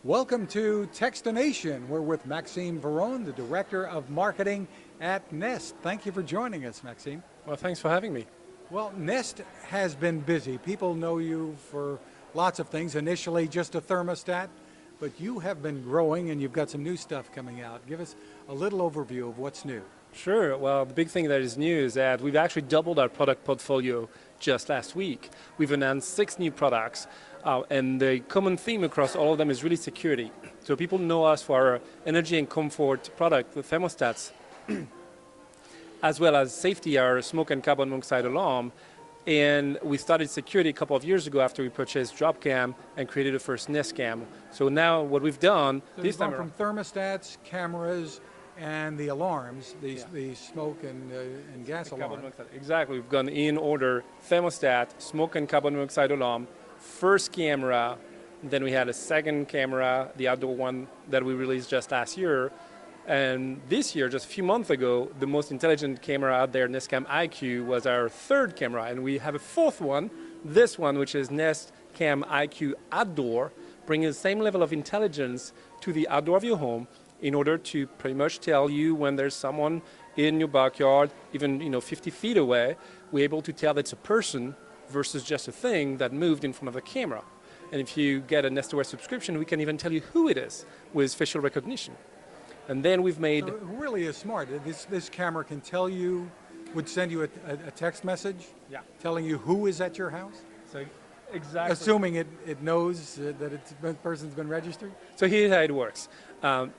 Welcome to Techstination. We're with Maxime Veron, the Director of Marketing at Nest. Thank you for joining us, Maxime. Well, thanks for having me. Well, Nest has been busy. People know you for lots of things, initially just a thermostat, but you have been growing and you've got some new stuff coming out. Give us a little overview of what's new. Sure. Well, the big thing that is new is that we've actually doubled our product portfolio just last week. We've announced 6 new products, and the common theme across all of them is really security. So people know us for our energy and comfort product, the thermostats, as well as safety, our smoke and carbon monoxide alarm. And we started security a couple of years ago after we purchased DropCam and created the first Nest Cam. So now what we've done this time from thermostats, cameras, and the alarms, the smoke and gas alarm. Exactly, we've gone in order: thermostat, smoke and carbon monoxide alarm, first camera, then we had a second camera, the outdoor one that we released just last year, and this year, just a few months ago, the most intelligent camera out there, Nest Cam IQ, was our third camera, and we have a fourth one, this one, which is Nest Cam IQ Outdoor, bringing the same level of intelligence to the outdoor of your home, in order to pretty much tell you when there's someone in your backyard, even 50 feet away. We're able to tell that's a person versus just a thing that moved in front of the camera. And if you get a Nest Aware subscription, we can even tell you who it is with facial recognition. And then we've made... So it really is smart. This camera can tell you, would send you a text message telling you who is at your house? So exactly. Assuming it knows that the person's been registered? So here's how it works.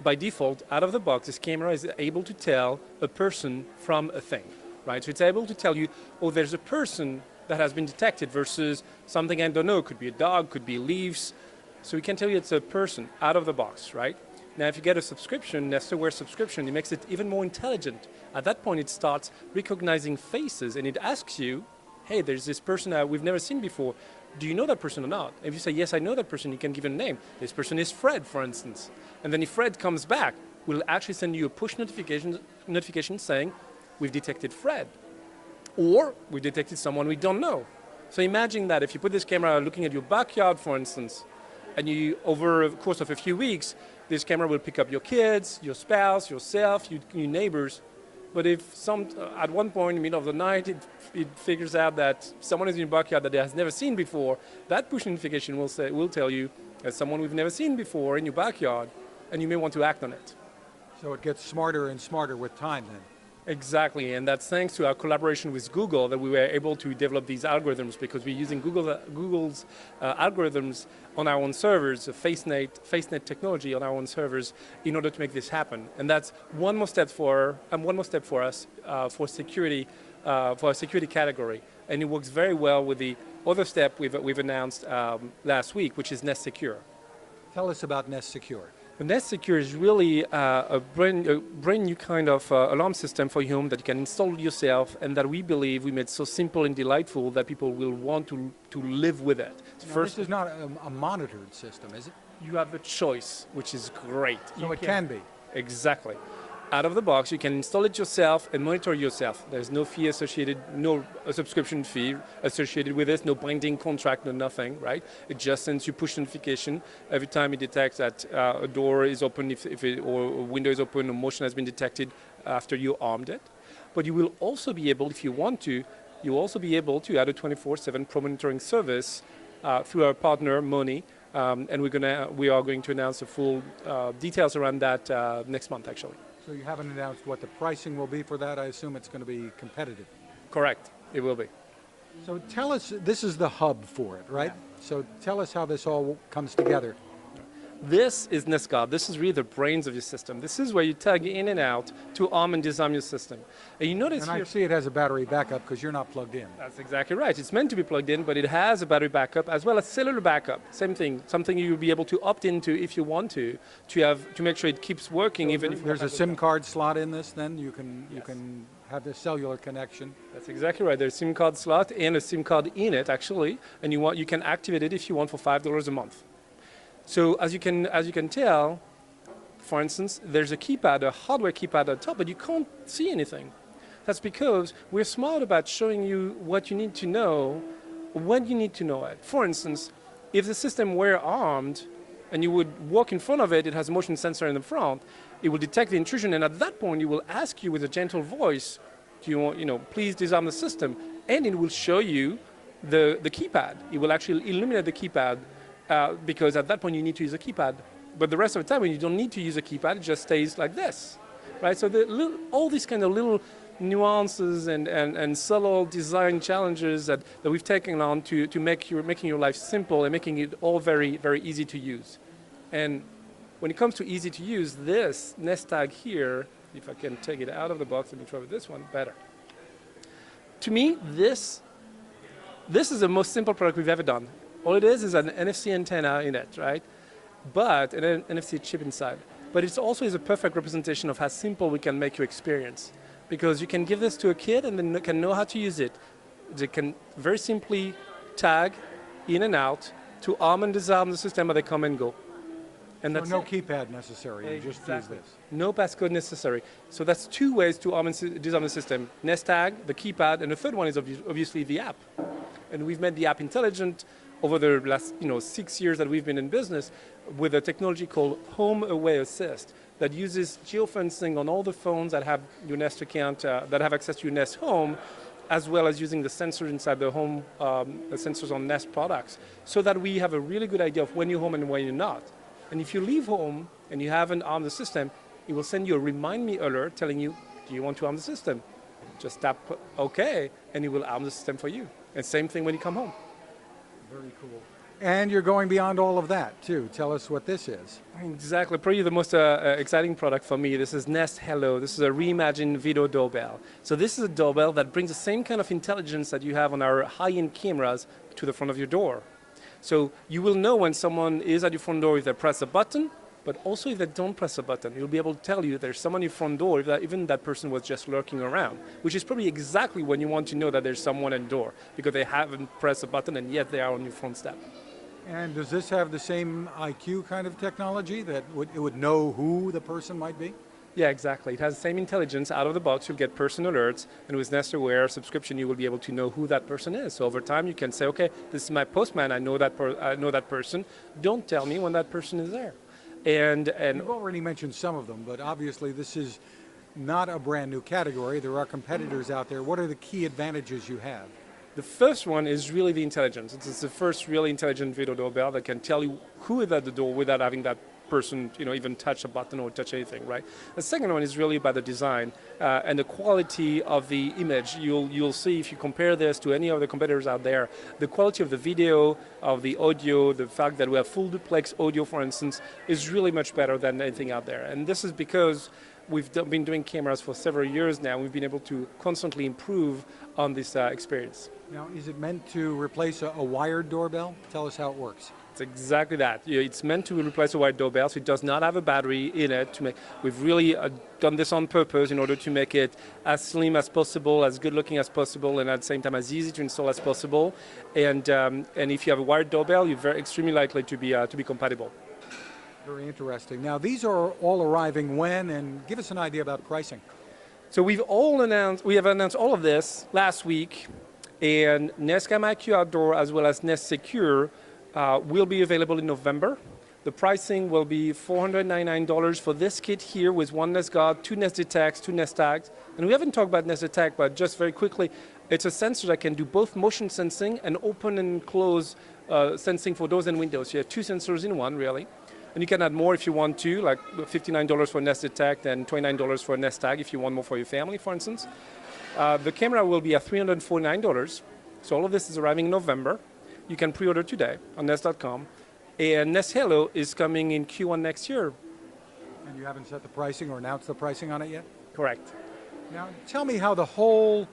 By default, out of the box, this camera is able to tell a person from a thing, right? So it's able to tell you, oh, there's a person that has been detected versus something I don't know. Could be a dog, could be leaves. So we can tell you it's a person out of the box, right? Now, if you get a subscription, Nest Aware subscription, it makes it even more intelligent. At that point, it starts recognizing faces, and it asks you, hey, there's this person we've never seen before. Do you know that person or not? If you say, yes, I know that person, you can give a name. This person is Fred, for instance. And then if Fred comes back, we'll actually send you a push notification saying, we've detected Fred. Or we've detected someone we don't know. So imagine that if you put this camera looking at your backyard, for instance, and you, over the course of a few weeks, this camera will pick up your kids, your spouse, yourself, your neighbors. But if at one point in the middle of the night, it figures out that someone is in your backyard that it has never seen before, that push notification will tell you there's someone we've never seen before in your backyard, and you may want to act on it. So it gets smarter and smarter with time then. Exactly, and that's thanks to our collaboration with Google that we were able to develop these algorithms, because we're using Google's algorithms on our own servers, FaceNet technology on our own servers, in order to make this happen. And that's one more step for us for security, for our security category. And it works very well with the other step we've announced last week, which is Nest Secure. Tell us about Nest Secure. The Nest Secure is really a brand new kind of alarm system for your home that you can install yourself, and that we believe we made so simple and delightful that people will want to live with it. First, this is not a monitored system, is it? You have the choice, which is great. So it can be. Exactly. Out of the box, you can install it yourself and monitor yourself. There's no fee associated, no subscription fee associated with this, no binding contract, no nothing, right? It just sends you push notification every time it detects that a door is open or a window is open, or motion has been detected after you armed it. But you will also be able, if you want to, you'll also be able to add a 24/7 pro monitoring service through our partner, Moni, and we are going to announce the full details around that next month, actually. So you haven't announced what the pricing will be for that. I assume it's going to be competitive. Correct. It will be. So tell us, this is the hub for it, right? Yeah. So tell us how this all comes together. This is Nest Guard. This is really the brains of your system. This is where you tag in and out to arm and disarm your system. And you notice and I see it has a battery backup because you're not plugged in. That's exactly right. It's meant to be plugged in, but it has a battery backup as well as cellular backup. Same thing, something you'll be able to opt into if you want to make sure it keeps working. So even if there's a SIM card slot in this, then you can have the cellular connection. That's exactly right. There's a SIM card slot and a SIM card in it, actually, and you can activate it if you want for $5 a month. So as you can tell, for instance, there's a keypad, a hardware keypad at the top, but you can't see anything. That's because we're smart about showing you what you need to know when you need to know it. For instance, if the system were armed, and you would walk in front of it, it has a motion sensor in the front, it will detect the intrusion, and at that point, it will ask you with a gentle voice, do you want, please disarm the system, and it will show you the keypad. It will actually illuminate the keypad because at that point, you need to use a keypad. But the rest of the time, when you don't need to use a keypad, it just stays like this, right? So all these kind of little nuances and subtle design challenges that we've taken on to making your life simple and making it all very, very easy to use. And when it comes to easy to use, this Nest Tag here, if I can take it out of the box, let me try with this one, better. To me, this is the most simple product we've ever done. All it is an NFC antenna in it, right? But an NFC chip inside. But it also is a perfect representation of how simple we can make your experience. Because you can give this to a kid and then can know how to use it. They can very simply tag in and out to arm and disarm the system as they come and go. And so that's no keypad necessary, you just use this. No passcode necessary. So that's two ways to arm and disarm the system. Nest Tag, the keypad, and the third one is obviously the app. And we've made the app intelligent over the last 6 years that we've been in business with a technology called Home Away Assist that uses geofencing on all the phones that have your Nest account, that have access to your Nest home, as well as using the sensors inside the home, the sensors on Nest products, so that we have a really good idea of when you're home and when you're not. And if you leave home and you haven't armed the system, it will send you a remind me alert telling you, do you want to arm the system? Just tap OK, and it will arm the system for you. And same thing when you come home. Very cool. And you're going beyond all of that, too. Tell us what this is. Exactly. Probably the most exciting product for me. This is Nest Hello. This is a reimagined video doorbell. So this is a doorbell that brings the same kind of intelligence that you have on our high-end cameras to the front of your door. So you will know when someone is at your front door if they press a button, but also if they don't press a button. You'll be able to tell you there's someone at your front door, if even that person was just lurking around, which is probably exactly when you want to know that there's someone at the door, because they haven't pressed a button and yet they are on your front step. And does this have the same IQ kind of technology that it would know who the person might be? Yeah, exactly. It has the same intelligence out of the box. You'll get person alerts, and with Nest Aware subscription, you will be able to know who that person is. So over time, you can say, okay, this is my postman. I know that person. Don't tell me when that person is there. And you've already mentioned some of them, but obviously this is not a brand new category. There are competitors out there. What are the key advantages you have? The first one is really the intelligence. It's the first really intelligent video doorbell that can tell you who is at the door without having that person, even touch a button or touch anything, right? The second one is really about the design and the quality of the image. You'll see if you compare this to any of the competitors out there, the quality of the video, of the audio, the fact that we have full duplex audio, for instance, is really much better than anything out there. And this is because we've been doing cameras for several years now. We've been able to constantly improve on this experience. Now, is it meant to replace a wired doorbell? Tell us how it works. It's exactly that. It's meant to replace a wired doorbell, so it does not have a battery in it. We've really done this on purpose in order to make it as slim as possible, as good looking as possible, and at the same time as easy to install as possible. And if you have a wired doorbell, you're extremely likely to be compatible. Very interesting. Now, these are all arriving when, and give us an idea about pricing. So we have announced all of this last week, and Nest Cam IQ Outdoor as well as Nest Secure will be available in November. The pricing will be $499 for this kit here with one Nest Guard, 2 Nest Detects, 2 Nest Tags. And we haven't talked about Nest Detect, but just very quickly, it's a sensor that can do both motion sensing and open and close sensing for doors and windows. You have 2 sensors in one, really. And you can add more if you want to, like $59 for Nest Detect and $29 for a Nest Tag if you want more for your family, for instance. The camera will be at $349. So all of this is arriving in November. You can pre-order today on Nest.com. And Nest Hello is coming in Q1 next year. And you haven't set the pricing or announced the pricing on it yet? Correct. Now, tell me how the whole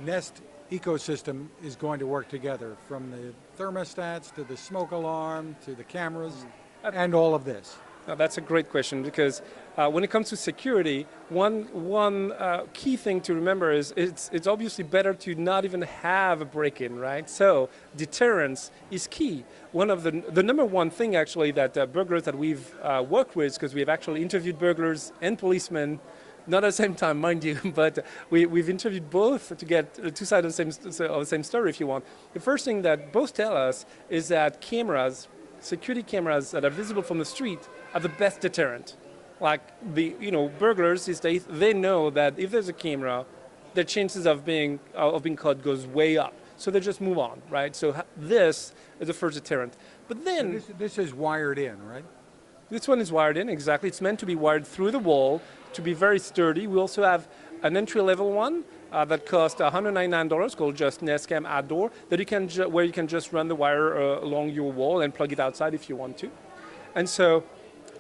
Nest ecosystem is going to work together, from the thermostats to the smoke alarm to the cameras and all of this. Now, that's a great question, because when it comes to security, one key thing to remember is it's obviously better to not even have a break-in, right? So deterrence is key. One of the number one thing actually that burglars that we've worked with, because we've actually interviewed burglars and policemen, not at the same time, mind you, but we've interviewed both to get two sides of the same story, if you want. The first thing that both tell us is that cameras security cameras that are visible from the street are the best deterrent. Like the burglars these days, they know that if there's a camera, their chances of being caught goes way up. So they just move on, right? So this is the first deterrent. But then This is wired in, right? this one is wired in, exactly. It's meant to be wired through the wall to be very sturdy. We also have an entry-level one that costs $199 called just Nest Cam Outdoor, that where you can just run the wire along your wall and plug it outside if you want to. And so,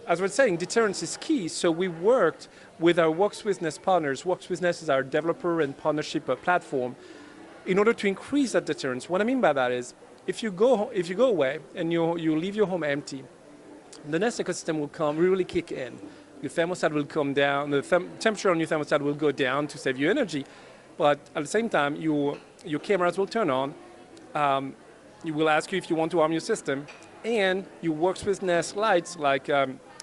as we're saying, deterrence is key. So we worked with our Works With Nest partners. Works With Nest is our developer and partnership platform in order to increase that deterrence. What I mean by that is, if you go away and you leave your home empty, the Nest ecosystem will really kick in. Your thermostat will come down, the temperature on your thermostat will go down to save you energy, but at the same time, your cameras will turn on. You will ask you if you want to arm your system, and your Works With Nest lights, like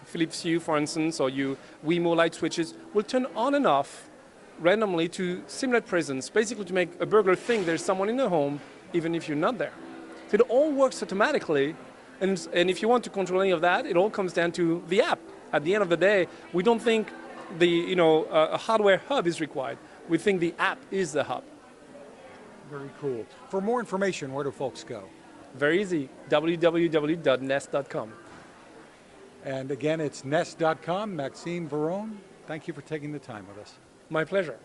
Philips Hue, for instance, or your Wemo light switches, will turn on and off randomly to simulate presence, basically to make a burglar think there's someone in the home, even if you're not there. So it all works automatically, and if you want to control any of that, it all comes down to the app. At the end of the day, we don't think a hardware hub is required. We think the app is the hub. Very cool. For more information, where do folks go? Very easy, www.nest.com. And again, it's nest.com. Maxime Veron, thank you for taking the time with us. My pleasure.